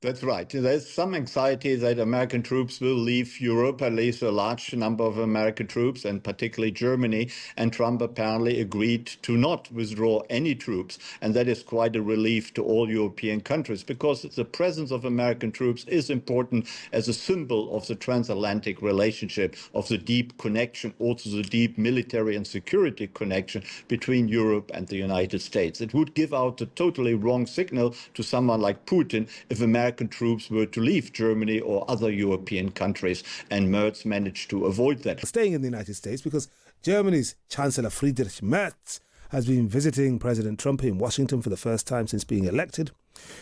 That's right. There's some anxiety that American troops will leave Europe, at least a large number of American troops, and particularly Germany. And Trump apparently agreed to not withdraw any troops. And that is quite a relief to all European countries, because the presence of American troops is important as a symbol of the transatlantic relationship, of the deep connection, also the deep military and security connection between Europe and the United States. It would give out a totally wrong signal to someone like Putin if American troops were to leave Germany or other European countries, and Merz managed to avoid that. Staying in the United States, because Germany's Chancellor Friedrich Merz has been visiting President Trump in Washington for the first time since being elected.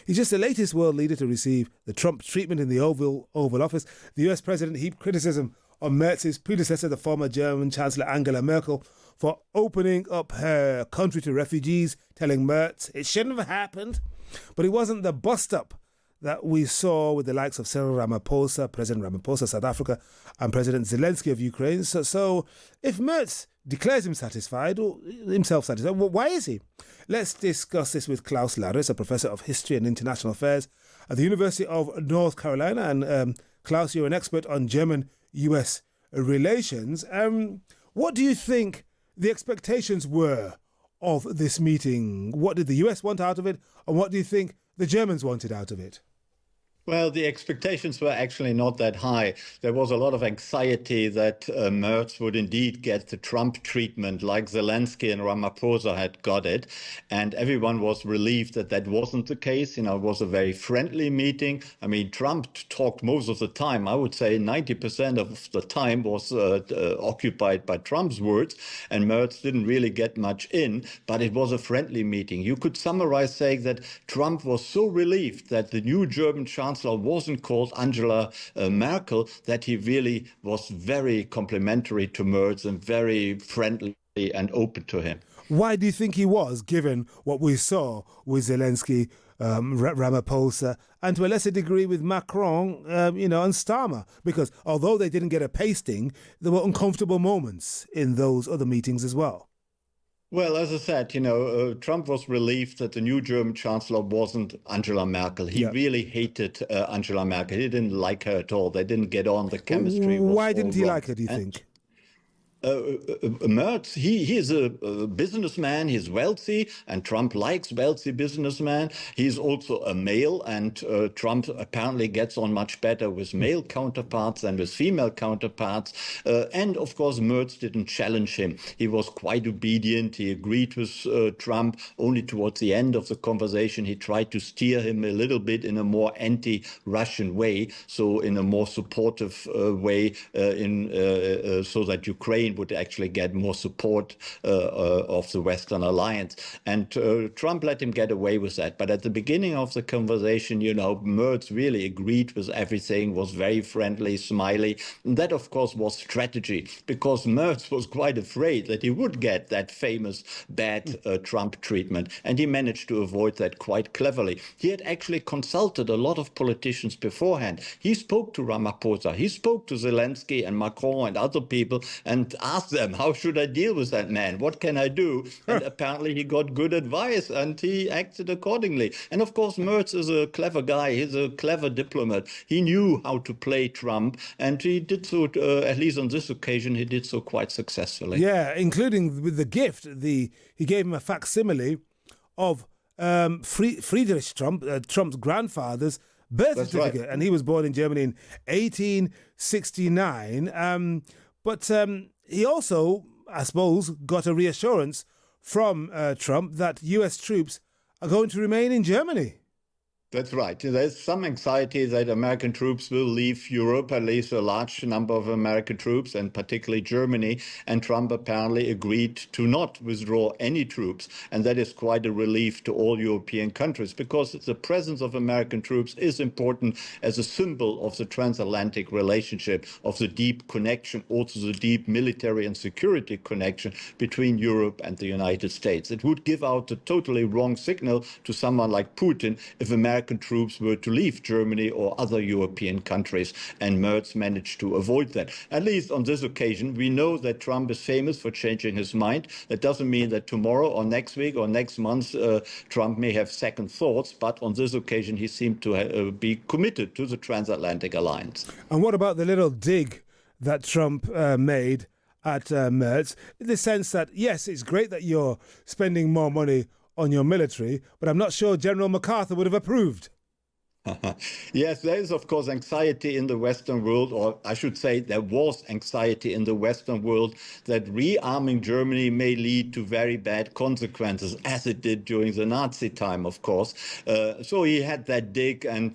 He's just the latest world leader to receive the Trump treatment in the Oval Office. The US president heaped criticism on Merz's predecessor, the former German Chancellor Angela Merkel, for opening up her country to refugees, telling Merz it shouldn't have happened. But it wasn't the bust-up that we saw with the likes of Cyril Ramaphosa, President Ramaphosa, South Africa, and President Zelensky of Ukraine. So if Merz declares himself satisfied, well, why is he? Let's discuss this with Klaus Larres, a professor of history and international affairs at the University of North Carolina. And Klaus, you're an expert on German-US relations. What do you think the expectations were of this meeting? What did the US want out of it? And what do you think the Germans wanted out of it? Well, the expectations were actually not that high. There was a lot of anxiety that Merz would indeed get the Trump treatment like Zelensky and Ramaphosa had got it. And everyone was relieved that that wasn't the case. It was a very friendly meeting. I mean, Trump talked most of the time. I would say 90% of the time was occupied by Trump's words. And Merz didn't really get much in, but it was a friendly meeting. You could summarize saying that Trump was so relieved that the new German Chancellor wasn't called Angela Merkel, that he really was very complimentary to Merz and very friendly and open to him. Why do you think he was, given what we saw with Zelensky, Ramaphosa, and to a lesser degree with Macron, and Starmer? Because although they didn't get a pasting, there were uncomfortable moments in those other meetings as well. Well, as I said, Trump was relieved that the new German chancellor wasn't Angela Merkel. He really hated Angela Merkel. He didn't like her at all. They didn't get on. The chemistry was Why didn't he like her, do you think? Merz, he is a businessman. He's wealthy, and Trump likes wealthy businessmen. He's also a male, and Trump apparently gets on much better with male counterparts than with female counterparts. And of course, Merz didn't challenge him. He was quite obedient. He agreed with Trump. Only towards the end of the conversation, he tried to steer him a little bit in a more anti-Russian way, so in a more supportive way, so that Ukraine would actually get more support of the Western alliance. And Trump let him get away with that. But at the beginning of the conversation, Merz really agreed with everything, was very friendly, smiley. And that, of course, was strategy, because Merz was quite afraid that he would get that famous bad Trump treatment. And he managed to avoid that quite cleverly. He had actually consulted a lot of politicians beforehand. He spoke to Ramaphosa, he spoke to Zelensky and Macron and other people, and asked them, how should I deal with that man? What can I do? And apparently he got good advice and he acted accordingly. And of course, Merz is a clever guy. He's a clever diplomat. He knew how to play Trump, and he did so, at least on this occasion, he did so quite successfully. Yeah, including with the gift. He gave him a facsimile of Friedrich Trump, Trump's grandfather's birth certificate. Right. And he was born in Germany in 1869. But he also, I suppose, got a reassurance from Trump that US troops are going to remain in Germany. That's right. There's some anxiety that American troops will leave Europe, at least a large number of American troops, and particularly Germany. And Trump apparently agreed to not withdraw any troops. And that is quite a relief to all European countries, because the presence of American troops is important as a symbol of the transatlantic relationship, of the deep connection, also the deep military and security connection between Europe and the United States. It would give out a totally wrong signal to someone like Putin if American American troops were to leave Germany or other European countries, and Merz managed to avoid that. At least on this occasion, we know that Trump is famous for changing his mind. That doesn't mean that tomorrow or next week or next month Trump may have second thoughts, but on this occasion he seemed to be committed to the transatlantic alliance. And what about the little dig that Trump made at Merz, in the sense that, yes, it's great that you're spending more money on your military, but I'm not sure General MacArthur would have approved. Yes, there is, of course, anxiety in the Western world, or I should say there was anxiety in the Western world that rearming Germany may lead to very bad consequences, as it did during the Nazi time, of course. So he had that dig, and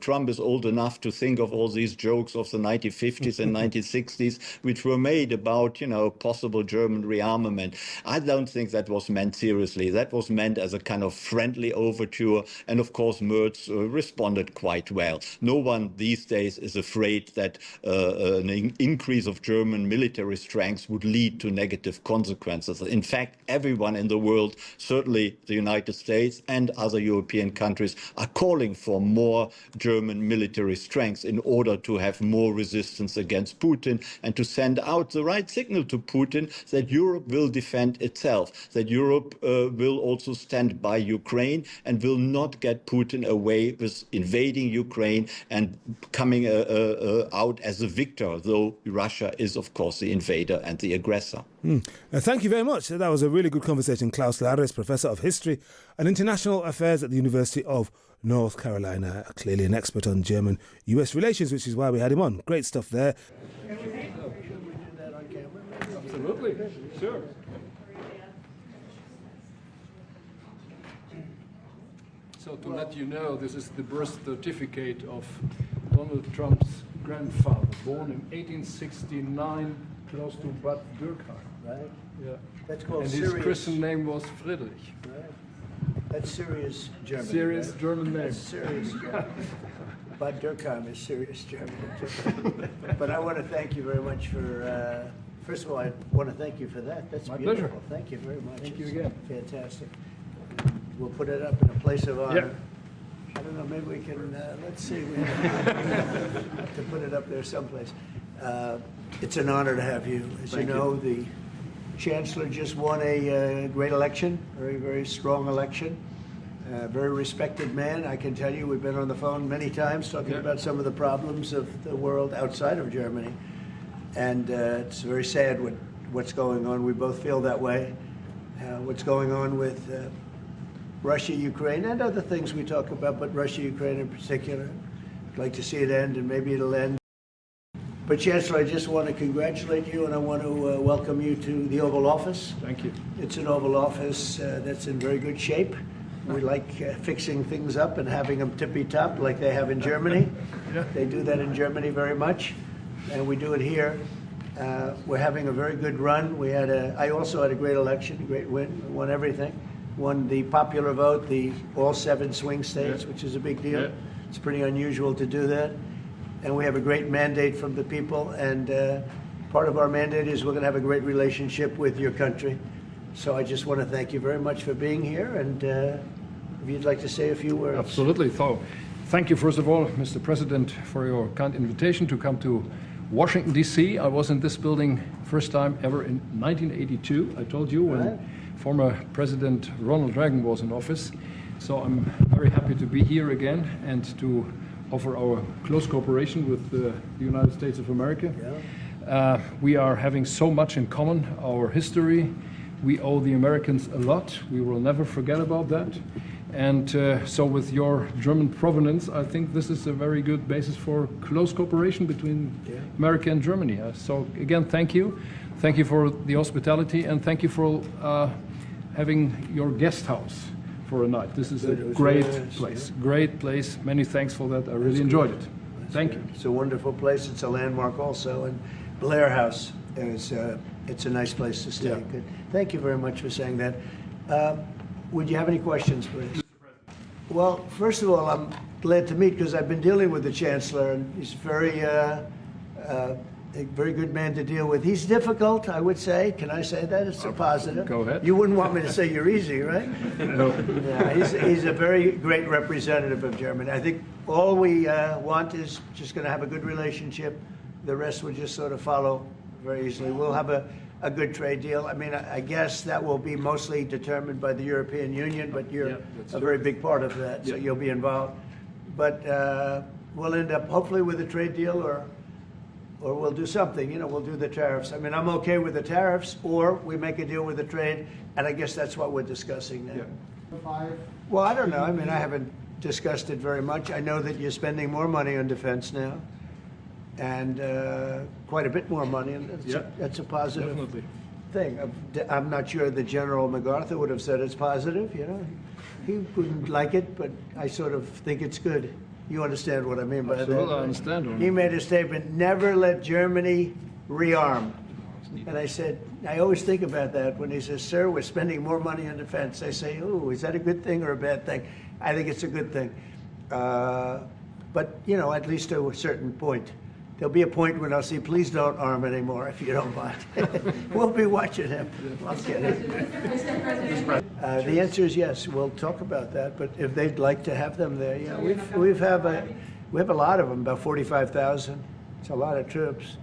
Trump is old enough to think of all these jokes of the 1950s and 1960s, which were made about, possible German rearmament. I don't think that was meant seriously. That was meant as a kind of friendly overture, and of course, Merz responded quite well. No one these days is afraid that an increase of German military strength would lead to negative consequences. In fact, everyone in the world, certainly the United States and other European countries, are calling for more German military strength in order to have more resistance against Putin and to send out the right signal to Putin that Europe will defend itself, that Europe will also stand by Ukraine and will not get Putin away with invading Ukraine and coming out as a victor, though Russia is, of course, the invader and the aggressor. Thank you very much. That was a really good conversation. Klaus Larres, Professor of History and International Affairs at the University of North Carolina, clearly an expert on German-US relations, which is why we had him on. Great stuff there. Absolutely, sure. So to let you know, this is the birth certificate of Donald Trump's grandfather, born in 1869, close to Bad Dürkheim. Right? Yeah. That's called And Syria's. his Christian name was Friedrich. Right? That's Syria's German. Serious right? German name. That's serious German. Bad Dürkheim is serious German. But I want to thank you very much for, first of all, I want to thank you for that. That's My beautiful. pleasure. Thank you very much. Thank you It's again. Fantastic. We'll put it up in a place of honor. Yeah. I don't know, maybe we can, let's see, we have to put it up there someplace. It's an honor to have you. As Thank you know, the Chancellor just won a great election, very, very strong election. Very respected man, I can tell you. We've been on the phone many times talking about some of the problems of the world outside of Germany. And it's very sad what's going on. We both feel that way. What's going on with Russia, Ukraine, and other things we talk about, but Russia, Ukraine in particular. I'd like to see it end, and maybe it'll end. But Chancellor, I just want to congratulate you, and I want to welcome you to the Oval Office. Thank you. It's an Oval Office that's in very good shape. We like fixing things up and having them tippy-top like they have in Germany. Yeah. They do that in Germany very much, and we do it here. We're having a very good run. I also had a great election, a great win, won everything. Won the popular vote, all 7 swing states, which is a big deal. Yeah. It's pretty unusual to do that. And we have a great mandate from the people, and part of our mandate is we're going to have a great relationship with your country. So I just want to thank you very much for being here, and if you'd like to say a few words. Absolutely. So, thank you, first of all, Mr. President, for your kind invitation to come to Washington, D.C. I was in this building first time ever in 1982, I told you, when former President Ronald Reagan was in office. So I'm very happy to be here again and to offer our close cooperation with the United States of America. Yeah. We are having so much in common, our history. We owe the Americans a lot. We will never forget about that. And so with your German provenance, I think this is a very good basis for close cooperation between America and Germany. So again, thank you. Thank you for the hospitality, and thank you for having your guest house for a night. This is a great place. Great place. Many thanks for that. I really enjoyed it. Thank you. It's a wonderful place. It's a landmark also. And Blair House, it's a nice place to stay. Yeah. Good. Thank you very much for saying that. Would you have any questions, please? Well, first of all, I'm glad to meet, because I've been dealing with the Chancellor, and he's very a very good man to deal with. He's difficult, I would say. Can I say that? It's a positive. Go ahead. You wouldn't want me to say you're easy, right? No. Yeah, he's a very great representative of Germany. I think all we want is just going to have a good relationship. The rest will just sort of follow very easily. We'll have a good trade deal. I mean, I guess that will be mostly determined by the European Union, but you're a very big part of that, so you'll be involved. But we'll end up hopefully with a trade deal, or we'll do something. You know, we'll do the tariffs. I mean, I'm okay with the tariffs, or we make a deal with the trade, and I guess that's what we're discussing now. Well, I don't know. I mean, I haven't discussed it very much. I know that you're spending more money on defense now, and quite a bit more money, and that's a positive Definitely. thing. I'm not sure that General MacArthur would have said it's positive, you know. He wouldn't like it, but I sort of think it's good. You understand what I mean by that? Absolutely, I right? understand. He made a statement, never let Germany rearm. And I said, I always think about that when he says, sir, we're spending more money on defense. I say, oh, is that a good thing or a bad thing? I think it's a good thing. But, you know, at least to a certain point. There'll be a point when I'll say, please don't arm anymore if you don't mind. We'll be watching him. I'll get it. The answer is yes. We'll talk about that. But if they'd like to have them there, yeah, we have a lot of them, about 45,000. It's a lot of troops.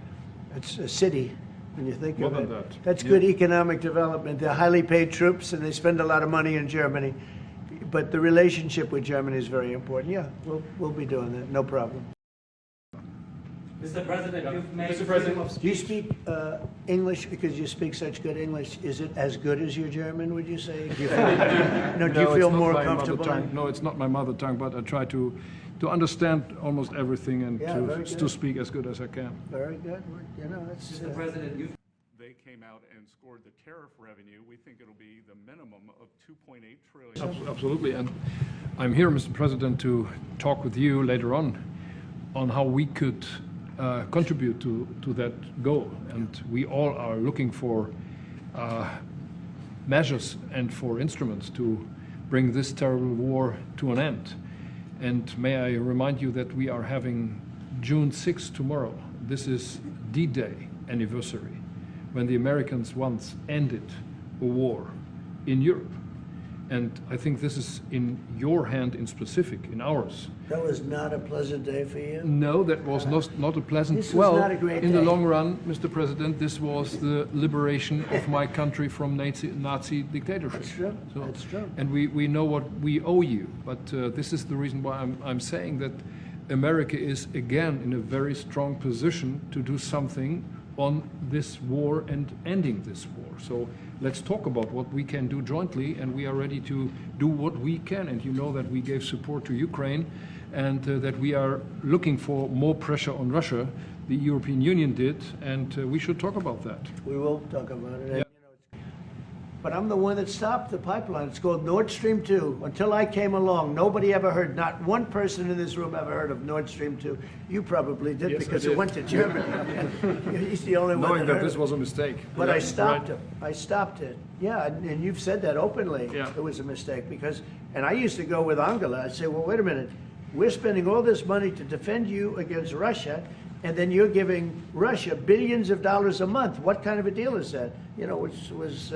It's a city when you think of it. That's good economic development. They're highly paid troops, and they spend a lot of money in Germany. But the relationship with Germany is very important. Yeah, we'll be doing that. No problem. Mr. President, you've made Mr. President, freedom of Do you speech. speak English because you speak such good English? Is it as good as your German, would you say? Do you feel, do you feel it's not more my comfortable? mother tongue. No, it's not my mother tongue, but I try to understand almost everything and very to good. speak as good as I can. Very good. You know, that's. Mr. President, you've They came out and scored the tariff revenue. We think it'll be the minimum of 2.8 trillion. Absolutely, and I'm here, Mr. President, to talk with you later on how we could contribute to that goal. And we all are looking for measures and for instruments to bring this terrible war to an end. And may I remind you that we are having June 6th tomorrow. This is D-Day anniversary, when the Americans once ended a war in Europe. And I think this is in your hand in specific, in ours. That was not a pleasant day for you? No, that was not a pleasant... This was not a great in the day. long run, Mr. President, this was the liberation of my country from Nazi dictatorship. That's true. That's true. And we know what we owe you. But this is the reason why I'm saying that America is again in a very strong position to do something on this war and ending this war. So let's talk about what we can do jointly, and we are ready to do what we can. And you know that we gave support to Ukraine, and that we are looking for more pressure on Russia. The European Union did, and we should talk about that. We will talk about it. And, but I'm the one that stopped the pipeline. It's called Nord Stream 2. Until I came along, nobody ever heard, not one person in this room ever heard of Nord Stream 2. You probably did, Yes, because I did. it went to Germany. He's the only one Knowing that that heard this of it. was a mistake. But Yeah, I stopped right. it. I stopped it. Yeah, and you've said that openly. Yeah. It was a mistake because, and I used to go with Angela. I'd say, well, wait a minute. We're spending all this money to defend you against Russia, and then you're giving Russia billions of dollars a month. What kind of a deal is that? You know, which was,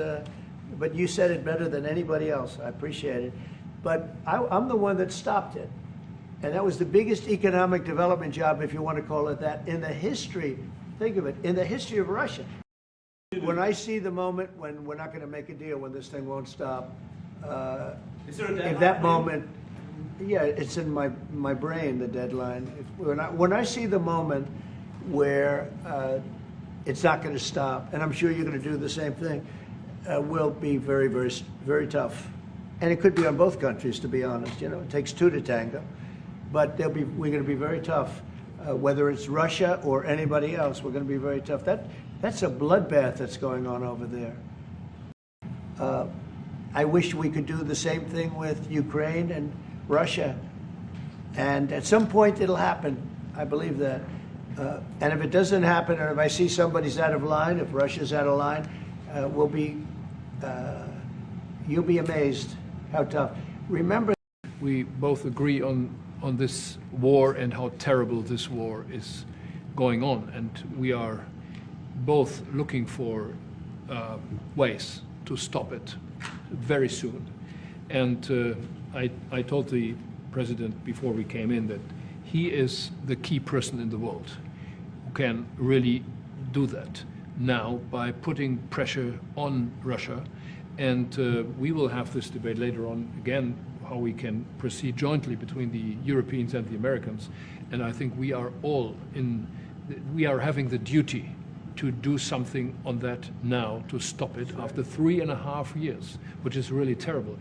but you said it better than anybody else. I appreciate it. But I'm the one that stopped it. And that was the biggest economic development job, if you want to call it that, in the history, think of it, in the history of Russia. When I see the moment when we're not going to make a deal, when this thing won't stop, Is there a if deadline? that moment, yeah, it's in my brain, the deadline. When I see the moment where it's not going to stop, and I'm sure you're going to do the same thing, will be very, very, very tough. And it could be on both countries, to be honest. You know, it takes two to tango. But we're going to be very tough. Whether it's Russia or anybody else, we're going to be very tough. That's a bloodbath that's going on over there. I wish we could do the same thing with Ukraine and Russia. And at some point it'll happen. I believe that. And if it doesn't happen, or if I see somebody's out of line, if Russia's out of line, you'll be amazed how tough. Remember, We both agree on this war and how terrible this war is going on, and we are both looking for ways to stop it very soon. And I told the president before we came in that he is the key person in the world who can really do that now by putting pressure on Russia. And we will have this debate later on again, how we can proceed jointly between the Europeans and the Americans. And I think we are all we are having the duty to do something on that now to stop it after 3.5 years, which is really terrible.